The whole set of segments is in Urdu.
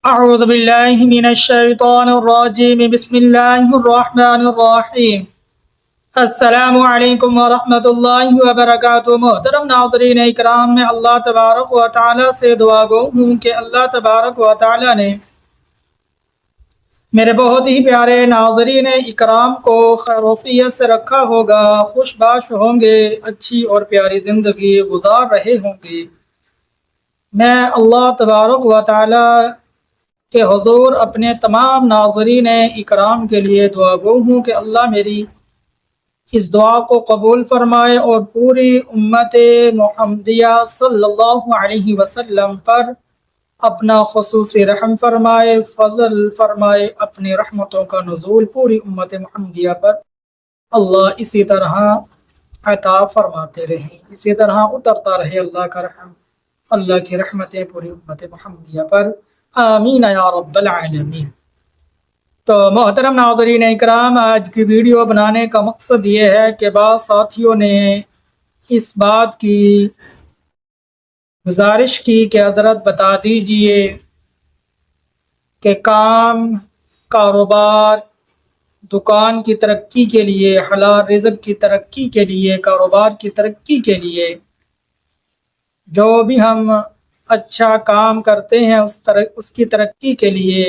أعوذ بالله من الشيطان الرجيم بسم الله الرحمن الرحیم السلام علیکم ورحمۃ اللہ وبرکاتہ۔ محترم ناظرین اکرام، میں اللہ تبارک و تعالی سے دعا گو ہوں کہ اللہ تبارک و تعالی نے میرے بہت ہی پیارے ناظرین اکرام کو خیر و عافیت سے رکھا ہوگا، خوش باش ہوں گے، اچھی اور پیاری زندگی گزار رہے ہوں گے۔ میں اللہ تبارک و تعالی کہ حضور اپنے تمام ناظرین اکرام کے لیے دعا گو ہوں کہ اللہ میری اس دعا کو قبول فرمائے اور پوری امت محمدیہ صلی اللہ علیہ وسلم پر اپنا خصوصی رحم فرمائے، فضل فرمائے، اپنی رحمتوں کا نزول پوری امت محمدیہ پر اللہ اسی طرح عطا فرماتے رہیں، اسی طرح اترتا رہے اللہ کا رحم، اللہ کی رحمتیں پوری امت محمدیہ پر، آمین یا رب العالمین۔ تو محترم ناظرین اکرام، آج کی ویڈیو بنانے کا مقصد یہ ہے کہ بعض ساتھیوں نے اس بات کی گزارش کی کہ حضرت بتا دیجئے کہ کام، کاروبار، دکان کی ترقی کے لیے، حلال رزق کی ترقی کے لیے، کاروبار کی ترقی کے لیے جو بھی ہم اچھا کام کرتے ہیں اس کی ترقی کے لیے،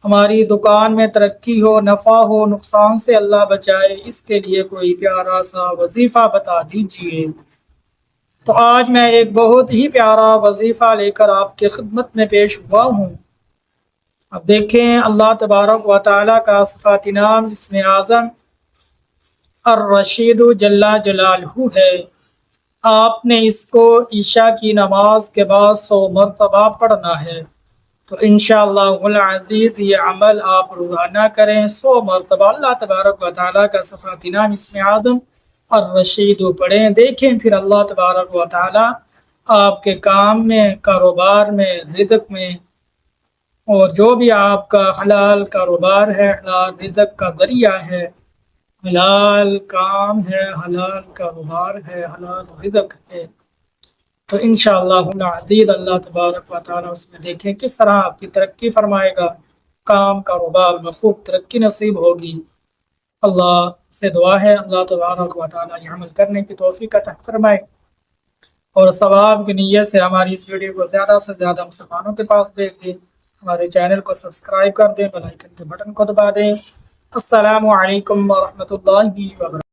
ہماری دکان میں ترقی ہو، نفع ہو، نقصان سے اللہ بچائے، اس کے لیے کوئی پیارا سا وظیفہ بتا دیجئے۔ تو آج میں ایک بہت ہی پیارا وظیفہ لے کر آپ کی خدمت میں پیش ہوا ہوں۔ اب دیکھیں، اللہ تبارک و تعالیٰ کا صفات نام اسم اعظم الرشید جل جلالہ ہے۔ آپ نے اس کو عشاء کی نماز کے بعد 100 مرتبہ پڑھنا ہے۔ تو انشاءاللہ العزیز یہ عمل آپ روزانہ کریں، 100 مرتبہ اللہ تبارک و تعالیٰ کا صفات نام اسم اعظم الرشید پڑھیں۔ دیکھیں پھر اللہ تبارک و تعالیٰ آپ کے کام میں، کاروبار میں، رزق میں، اور جو بھی آپ کا حلال کاروبار ہے، حلال رزق کا ذریعہ ہے، حلال کام ہے، حلال کاروبار ہے، حلال رزق ہے، تو انشاءاللہ العزیز اللہ تبارک و تعالیٰ اس میں دیکھیں کس طرح آپ کی ترقی فرمائے گا، کام کاروبار میں خوب ترقی نصیب ہوگی۔ اللہ سے دعا ہے اللہ تبارک و تعالیٰ یہ عمل کرنے کی توفیق عطا فرمائے، اور ثواب کی نیت سے ہماری اس ویڈیو کو زیادہ سے زیادہ مسلمانوں کے پاس بھیج دیں، ہمارے چینل کو سبسکرائب کر دیں، بیل آئیکن کے بٹن کو دبا دیں۔ السلام علیکم ورحمۃ اللہ وبرکاتہ۔